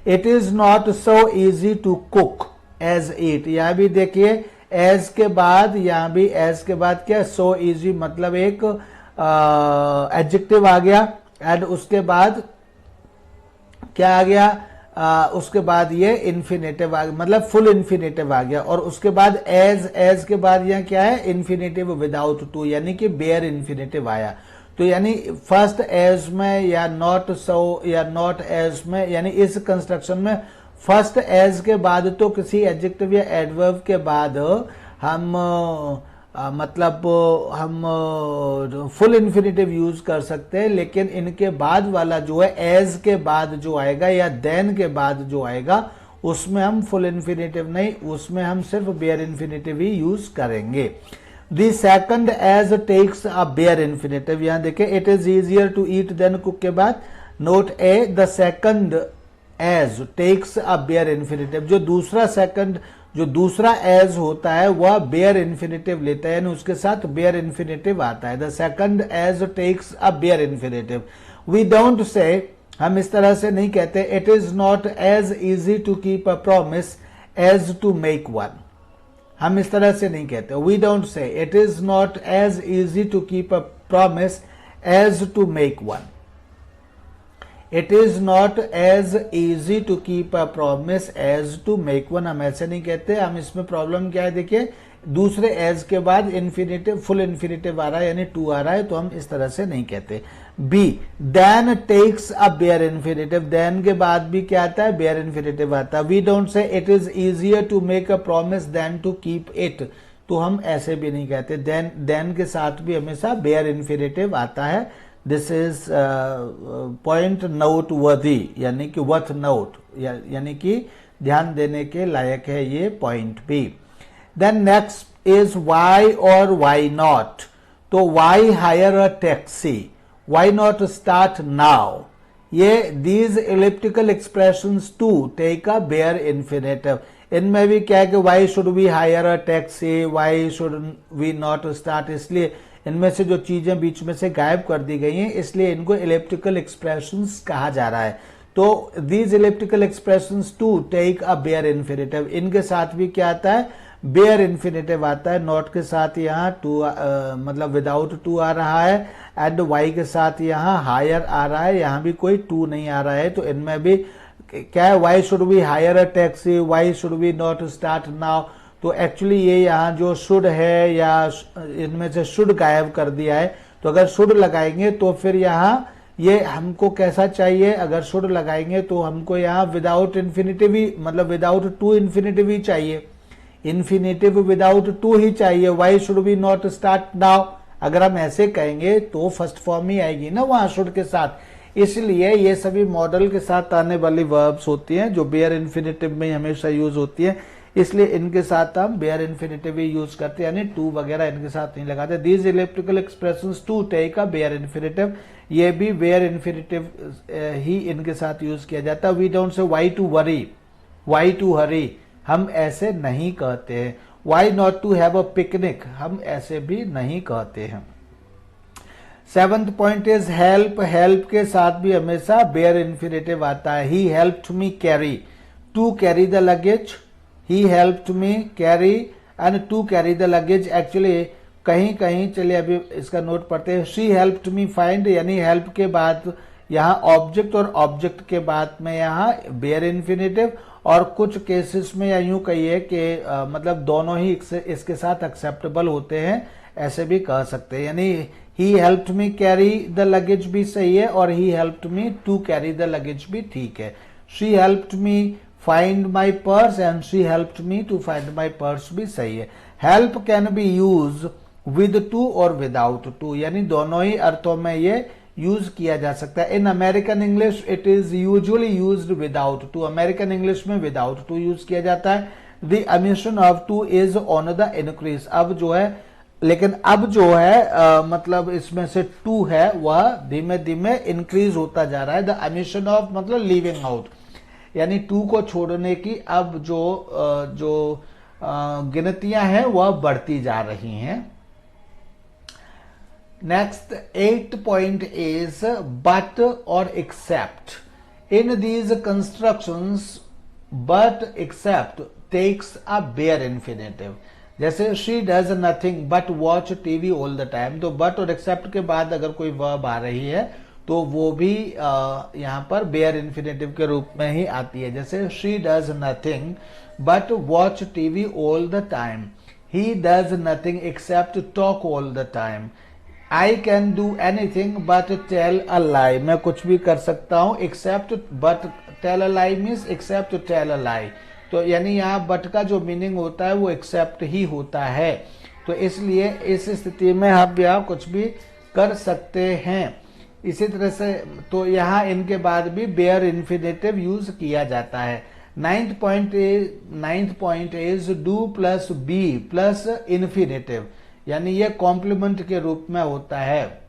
It is not so easy to cook as eat, यहां भी देखिए एज के बाद, यहां भी एज के बाद क्या, सो इजी, मतलब एक एडजेक्टिव आ गया एंड उसके बाद क्या आ गया, उसके बाद ये इन्फिनेटिव आ गया, मतलब फुल इन्फिनेटिव आ गया, और उसके बाद एज के बाद यहां क्या है, इन्फिनेटिव विदाउट टू, यानी कि बेयर इन्फिनेटिव आया। तो यानी फर्स्ट एज में या नॉट सो या नॉट एज में, यानी इस कंस्ट्रक्शन में फर्स्ट एज के बाद तो किसी एडजेक्टिव या एडवर्ब के बाद हम मतलब हम फुल इन्फिनेटिव यूज कर सकते हैं, लेकिन इनके बाद वाला जो है एज के बाद जो आएगा या देन के बाद जो आएगा उसमें हम फुल इन्फिनेटिव नहीं, उसमें हम सिर्फ बेयर इन्फिनेटिव ही यूज करेंगे। The second as takes a bare infinitive, यहां देखें it is easier to eat than cook के बाद note A, the second as takes a bare infinitive, जो दूसरा एज होता है वह बेयर इन्फिनेटिव लेता है, यानी उसके साथ बेयर इन्फिनेटिव आता है। The second as takes a bare infinitive. We don't say, हम इस तरह से नहीं कहते, it is not as easy to keep a promise as to make one, हम इस तरह से नहीं कहते। We don't say it is not as easy to keep a promise as to make one, it is not as easy to keep a promise as to make one, हम ऐसे नहीं कहते। हम इसमें प्रॉब्लम क्या है, देखिए दूसरे एज के बाद इन्फिनेटिव, फुल इन्फिनेटिव आ रहा है, यानी टू आ रहा है, तो हम इस तरह से नहीं कहते। B, then takes a bare infinitive, then के बाद भी क्या आता है, बेयर इन्फिनेटिव आता है। We don't say it is easier to make a promise than to keep it, तो हम ऐसे भी नहीं कहते। देन के साथ भी हमेशा बेयर इन्फिनेटिव आता है। दिस इज पॉइंट नोट वर्दी, यानी कि वर्थ नोट, यानी कि ध्यान देने के लायक है ये पॉइंट भी। देन नेक्स्ट इज वाई और वाई नॉट, तो why hire a taxi, why not start now, ये these elliptical expressions to take a bare infinitive, इनमें भी क्या है कि why should we hire a taxi, why should we not start, इसलिए इनमें से जो चीजें बीच में से गायब कर दी गई हैं, इसलिए इनको इलिप्टिकल एक्सप्रेशंस कहा जा रहा है। तो these elliptical expressions to take a bare infinitive, इनके साथ भी क्या आता है, बेयर इन्फिनेटिव आता है। नॉट के साथ यहाँ टू मतलब विदाउट टू आ रहा है, एंड वाई के साथ यहाँ हायर आ रहा है, यहाँ भी कोई टू नहीं आ रहा है, तो इनमें भी क्या है, why should we hire a taxi, why should we not start now, तो एक्चुअली ये यहाँ जो शुड है या इनमें से शुड गायब कर दिया है, तो अगर शुड लगाएंगे तो फिर यहाँ ये हमको कैसा चाहिए, अगर शुड लगाएंगे तो हमको यहाँ विदाउट इन्फिनेटिव ही, मतलब विदाउट टू इन्फिनेटिव ही चाहिए, इन्फिनेटिव विदाउट टू ही चाहिए। Why should we not start now, अगर हम ऐसे कहेंगे तो फर्स्ट फॉर्म ही आएगी ना वहां शुड के साथ, इसलिए ये सभी मॉडल के साथ आने वाली वर्ब्स होती हैं जो बेयर इन्फिनेटिव में हमेशा यूज होती है, इसलिए इनके साथ हम बेयर इन्फिनेटिव ही यूज करते हैं, यानी टू वगैरह इनके साथ नहीं लगाते। These elliptical expressions to take a bare infinitive, ये भी बेयर इन्फिनेटिव ही इनके साथ यूज किया जाता है। We don't say why to worry, why to hurry, हम ऐसे नहीं कहते हैं। Why not to have a picnic, हम ऐसे भी नहीं कहते हैं। 7th point is help, help के साथ भी हमेशा बेयर इन्फिनेटिव आता है। He helped me carry, to carry the luggage, he helped me carry and to carry the luggage. Actually कहीं कहीं चलिए अभी इसका नोट पढ़ते हैं। शी हेल्प्ड मी फाइंड, यानी हेल्प के बाद यहाँ ऑब्जेक्ट और ऑब्जेक्ट के बाद में यहाँ बेयर इन्फिनेटिव, और कुछ केसेस में या यूं कहिए कि मतलब दोनों ही इसके साथ एक्सेप्टेबल होते हैं, ऐसे भी कह सकते हैं। यानी he helped me carry the luggage भी सही है और he helped me to carry the luggage भी ठीक है। She helped me find my purse and she helped me to find my purse भी सही है। Help can be use with to और विदाउट टू, यानी दोनों ही अर्थों में ये यूज किया जा सकता है। In American English it is usually used without to, American English में विदाउट टू यूज किया जाता है। The emission of to is on the increase, अब जो है, लेकिन अब जो है मतलब इसमें से टू है वह धीमे धीमे इंक्रीज होता जा रहा है। द एमिशन ऑफ मतलब लीविंग आउट, यानी टू को छोड़ने की अब जो गिनतियां हैं वह बढ़ती जा रही हैं। Next, 8th point is but or except. In these constructions, but except takes a bare infinitive. जैसे she does nothing but watch TV all the time, तो but और except के बाद अगर कोई verb आ रही है तो वो भी यहाँ पर bare infinitive के रूप में ही आती है। जैसे she does nothing but watch TV all the time. He does nothing except talk all the time. I can do anything but tell a lie. मैं कुछ भी कर सकता हूं except but tell a lie means except tell a lie. तो यानी यहाँ but का जो मीनिंग होता है वो except ही होता है, तो इसलिए इस स्थिति में हम यहाँ कुछ भी कर सकते हैं। इसी तरह से तो यहाँ इनके बाद भी बेयर इन्फिनेटिव यूज किया जाता है। 9th point is do plus be plus infinitive, यानी ये कॉम्प्लीमेंट के रूप में होता है।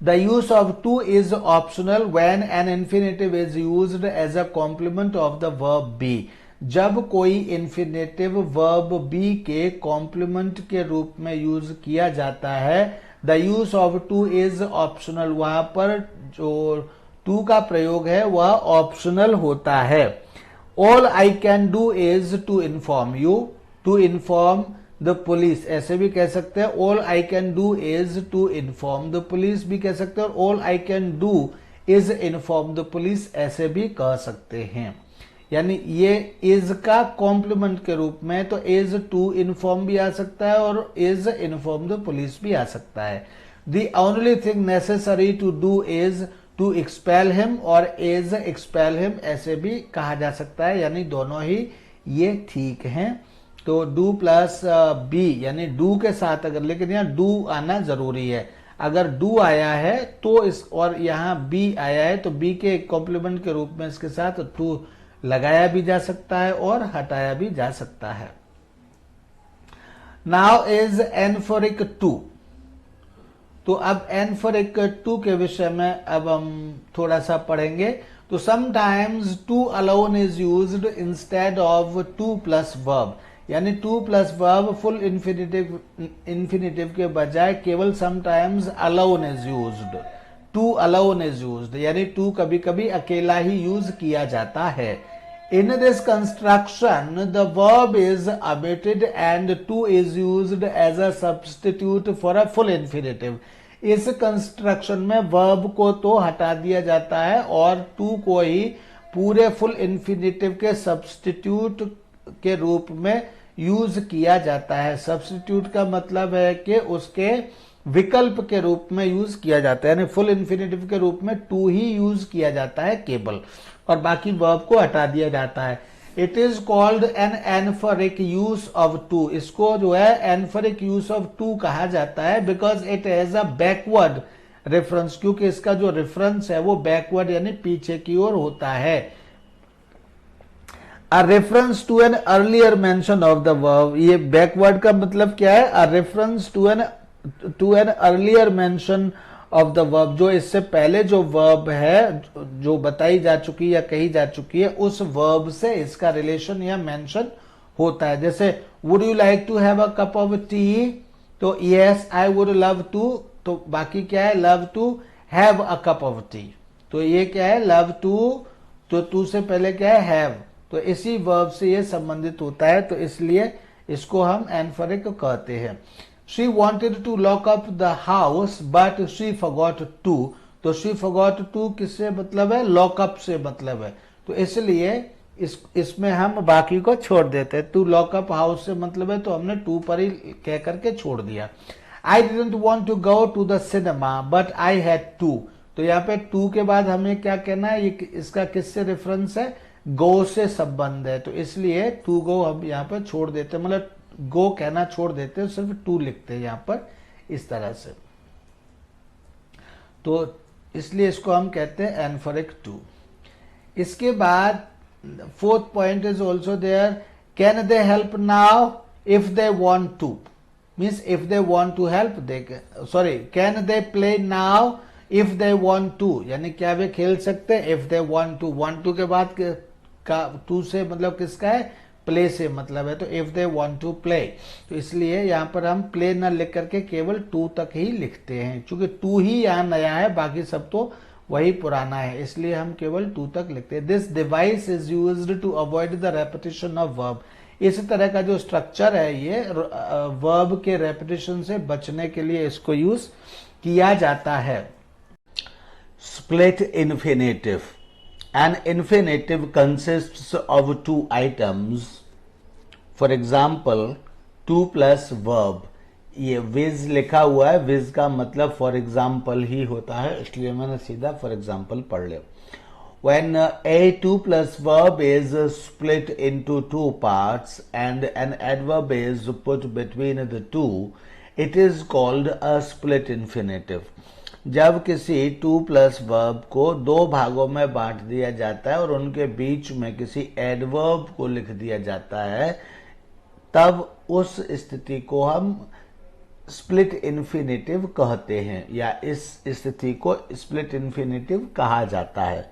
The use of to is optional when an infinitive is used as a complement of the verb be. जब कोई इन्फिनेटिव वर्ब बी के कॉम्प्लीमेंट के रूप में यूज किया जाता है, the use of to is optional, वहां पर जो टू का प्रयोग है वह ऑप्शनल होता है। All I can do is to inform you, to inform the police ऐसे भी कह सकते हैं। All I can do is to inform the police भी कह सकते हैं, और all I can do is inform the police ऐसे भी कह सकते हैं। यानी ये इज का कॉम्प्लीमेंट के रूप में तो इज टू इन्फॉर्म भी आ सकता है और इज इन्फॉर्म द पुलिस भी आ सकता है। The only thing necessary to do is to expel him और इज एक्सपेल हिम ऐसे भी कहा जा सकता है, यानी दोनों ही ये ठीक हैं। तो डू प्लस बी यानी डू के साथ अगर, लेकिन यहाँ डू आना जरूरी है। अगर डू आया है तो इस, और यहाँ बी आया है तो बी के कॉम्प्लीमेंट के रूप में इसके साथ टू लगाया भी जा सकता है और हटाया भी जा सकता है। नाउ इज एनफोरिक टू, तो अब एनफोरिक टू के विषय में अब हम थोड़ा सा पढ़ेंगे। तो sometimes to alone is used instead of to plus verb, यानी to plus verb full infinitive के बजाय केवल sometimes alone is used, to alone is used, यानी टू कभी कभी अकेला ही यूज किया जाता है। In this construction the verb is omitted and to is used as a substitute for a full infinitive. इस कंस्ट्रक्शन में वर्ब को तो हटा दिया जाता है और टू को ही पूरे फुल इन्फिनेटिव के सब्स्टिट्यूट के रूप में यूज किया जाता है। सब्स्टिट्यूट का मतलब है कि उसके विकल्प के रूप में यूज किया जाता है, यानी फुल इन्फिनेटिव के रूप में टू ही यूज किया जाता है केवल, और बाकी वर्ब को हटा दिया जाता है। It is called an anaphoric use of to, इसको जो है एनफोरिक यूज ऑफ टू कहा जाता है because it has a backward reference, क्योंकि इसका जो रेफरेंस है वो बैकवर्ड यानी पीछे की ओर होता है। A reference to an earlier mention of the verb, ये backward का मतलब क्या है? A reference to an earlier mention of the verb, जो इससे पहले जो verb है जो बताई जा चुकी या कही जा चुकी है उस verb से इसका relation या mention होता है। जैसे would you like to have a cup of tea, तो yes I would love to, तो बाकी क्या है, love to have a cup of tea. तो ये क्या है, लव टू, तो टू से पहले क्या है, हैव, तो इसी वर्ब से ये संबंधित होता है, तो इसलिए इसको हम एनफोरिक कहते हैं। She wanted to lock up the house but she forgot to. तो शी फॉरगॉट टू किससे मतलब है, लॉकअप से मतलब है, तो इसलिए इसमें हम बाकी को छोड़ देते हैं। टू लॉकअप हाउस से मतलब है, तो हमने टू पर ही कह करके छोड़ दिया। I didn't want to go to the cinema but I had to. तो यहाँ पे टू के बाद हमें क्या कहना है, ये इसका किससे रेफरेंस है, गो से संबंध है, तो इसलिए टू गो हम यहाँ पर छोड़ देते हैं, मतलब गो कहना छोड़ देते हैं, सिर्फ टू लिखते हैं यहाँ पर इस तरह से। तो इसलिए इसको हम कहते हैं एनफोरिक टू। इसके बाद fourth point is also there, can they help now if they want to, means if they want to help they, sorry, can they play now if they want to, यानी क्या वे खेल सकते हैं, if they want to, want to के बाद का to से मतलब किसका है, प्ले से मतलब है, तो if they want to play, तो इसलिए यहां पर हम प्ले न लिख करके केवल टू तक ही लिखते हैं, क्योंकि टू ही यहां नया है, बाकी सब तो वही पुराना है, इसलिए हम केवल टू तक लिखते हैं। This device is used to avoid the repetition of verb. इस तरह का जो स्ट्रक्चर है ये वर्ब के रेपिटेशन से बचने के लिए इसको यूज किया जाता है। Split infinitive. An infinitive consists of two items. For example, to plus verb. ये विज लिखा हुआ है, विज का मतलब फॉर एग्जाम्पल ही होता है, इसलिए मैंने सीधा फॉर एग्जाम्पल पढ़ लिया। When a to plus verb is split into two parts and an adverb is put between the two, it is called a split infinitive. जब किसी टू प्लस वर्ब को दो भागों में बांट दिया जाता है और उनके बीच में किसी एडवर्ब को लिख दिया जाता है, तब उस स्थिति को हम स्प्लिट इन्फिनेटिव कहते हैं, या इस स्थिति को स्प्लिट इन्फिनेटिव कहा जाता है।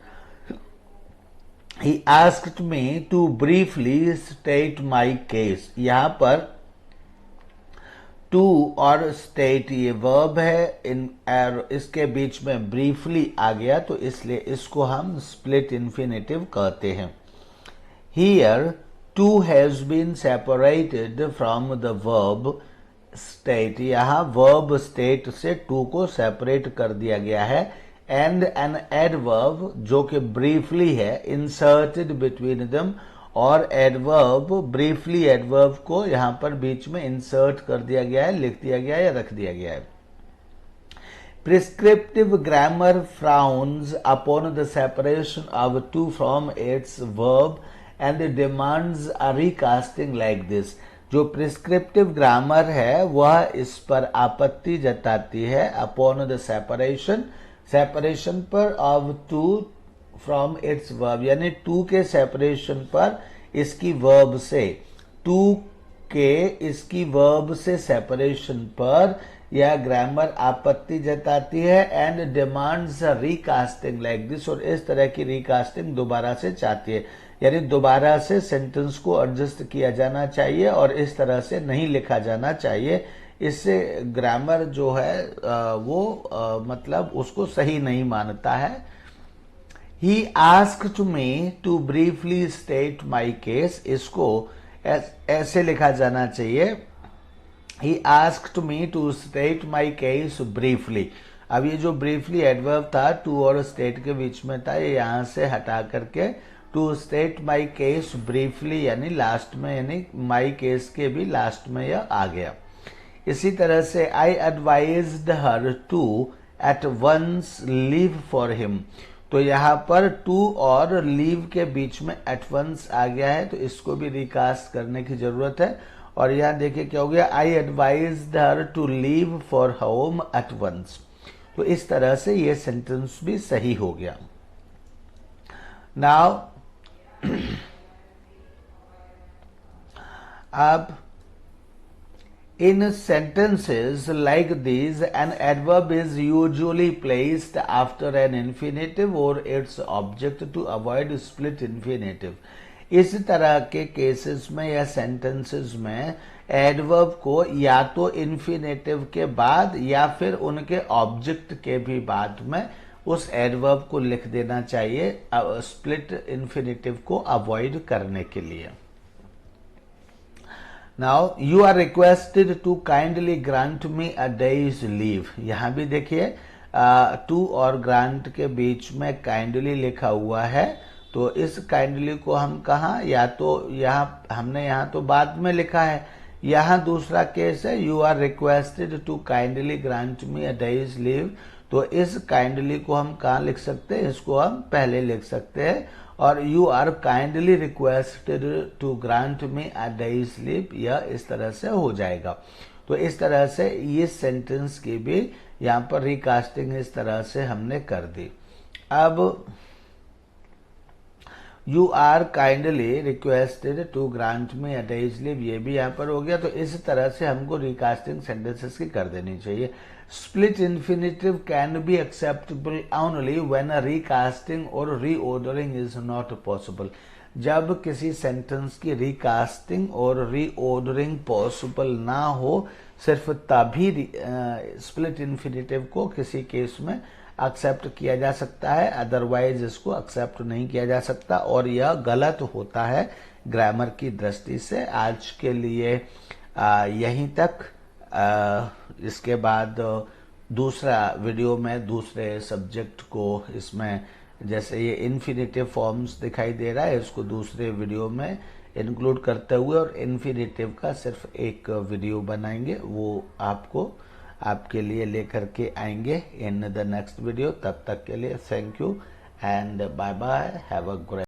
He asked me to briefly state my case. यहां पर टू और स्टेट ये वर्ब है, इसके बीच में ब्रीफली आ गया, तो इसलिए इसको हम स्प्लिट इन्फिनेटिव कहते हैं। Here to has been separated from the verb state. यहां वर्ब स्टेट से टू को सेपरेट कर दिया गया है, एंड एन एडवर्ब जो कि ब्रीफली है इंसर्टेड बिटवीन देम, और एडवर्ब ब्रीफली एडवर्ब को यहां पर बीच में इंसर्ट कर दिया गया है, लिख दिया गया है या रख दिया गया है। Prescriptive grammar frowns upon the separation of to from its verb and demands a recasting like this. जो प्रिस्क्रिप्टिव ग्रामर है वह इस पर आपत्ति जताती है, अपॉन द सेपरेशन पर of to from its verb, यानी टू के सेपरेशन पर इसकी वर्ब से, टू के इसकी वर्ब से सेपरेशन पर यह ग्रामर आपत्ति जताती है, and demands recasting like this, और इस तरह की रिकास्टिंग दोबारा से चाहती है, यानी दोबारा से सेंटेंस को एडजस्ट किया जाना चाहिए और इस तरह से नहीं लिखा जाना चाहिए। इससे ग्रामर जो है वो मतलब उसको सही नहीं मानता है। He asked me to briefly state my case. इसको ऐसे लिखा जाना चाहिए, He asked me to state my case briefly. अब ये जो briefly एडवर्ब था टू और स्टेट के बीच में था, ये यहां से हटा करके to state my case briefly यानी लास्ट में, यानी my case के भी लास्ट में यह आ गया। इसी तरह से I advised her to at once leave for him. तो यहां पर टू और लीव के बीच में एट वंस आ गया है, तो इसको भी रिकास्ट करने की जरूरत है, और यहां देखिए क्या हो गया, I advised her to leave for home at once. तो इस तरह से ये सेंटेंस भी सही हो गया। नाउ अब in sentences like these, an adverb is usually placed after an infinitive or its object to avoid split infinitive. इस तरह के केसेस में या सेंटेंसेस में एडवर्ब को या तो इन्फिनेटिव के बाद या फिर उनके ऑब्जेक्ट के भी बाद में उस एडवर्ब को लिख देना चाहिए स्प्लिट इन्फिनेटिव को अवॉइड करने के लिए। Now you are requested to kindly grant me a day's leave. यहां भी देखिए टू और ग्रांट के बीच में काइंडली लिखा हुआ है, तो इस काइंडली को हम कहा, या तो यहाँ तो बाद में लिखा है, यहाँ दूसरा केस है you are requested to kindly grant me a day's leave, तो इस काइंडली को हम कहाँ लिख सकते हैं, इसको हम पहले लिख सकते हैं, और you are kindly requested to grant me a day's leave, यह इस तरह से हो जाएगा। तो इस तरह से इस सेंटेंस की भी यहाँ पर रिकास्टिंग इस तरह से हमने कर दी। अब you are kindly requested to grant me a day's leave, ये भी यहाँ पर हो गया। तो इस तरह से हमको रिकास्टिंग सेंटेंसेस की कर देनी चाहिए। Split infinitive can be acceptable only when a recasting और रीऑर्डरिंग इज नॉट पॉसिबल। जब किसी सेंटेंस की रिकास्टिंग और रीऑर्डरिंग पॉसिबल ना हो, सिर्फ तभी स्प्लिट इन्फिनेटिव को किसी केस में एक्सेप्ट किया जा सकता है, अदरवाइज इसको एक्सेप्ट नहीं किया जा सकता, और यह गलत होता है ग्रामर की दृष्टि से। आज के लिए यहीं तक। इसके बाद दूसरा वीडियो में दूसरे सब्जेक्ट को, इसमें जैसे ये इन्फिनेटिव फॉर्म्स दिखाई दे रहा है, इसको दूसरे वीडियो में इंक्लूड करते हुए और इन्फिनेटिव का सिर्फ एक वीडियो बनाएंगे, वो आपके लिए लेकर के आएंगे इन द नेक्स्ट वीडियो। तब तक के लिए thank you and bye bye, have a great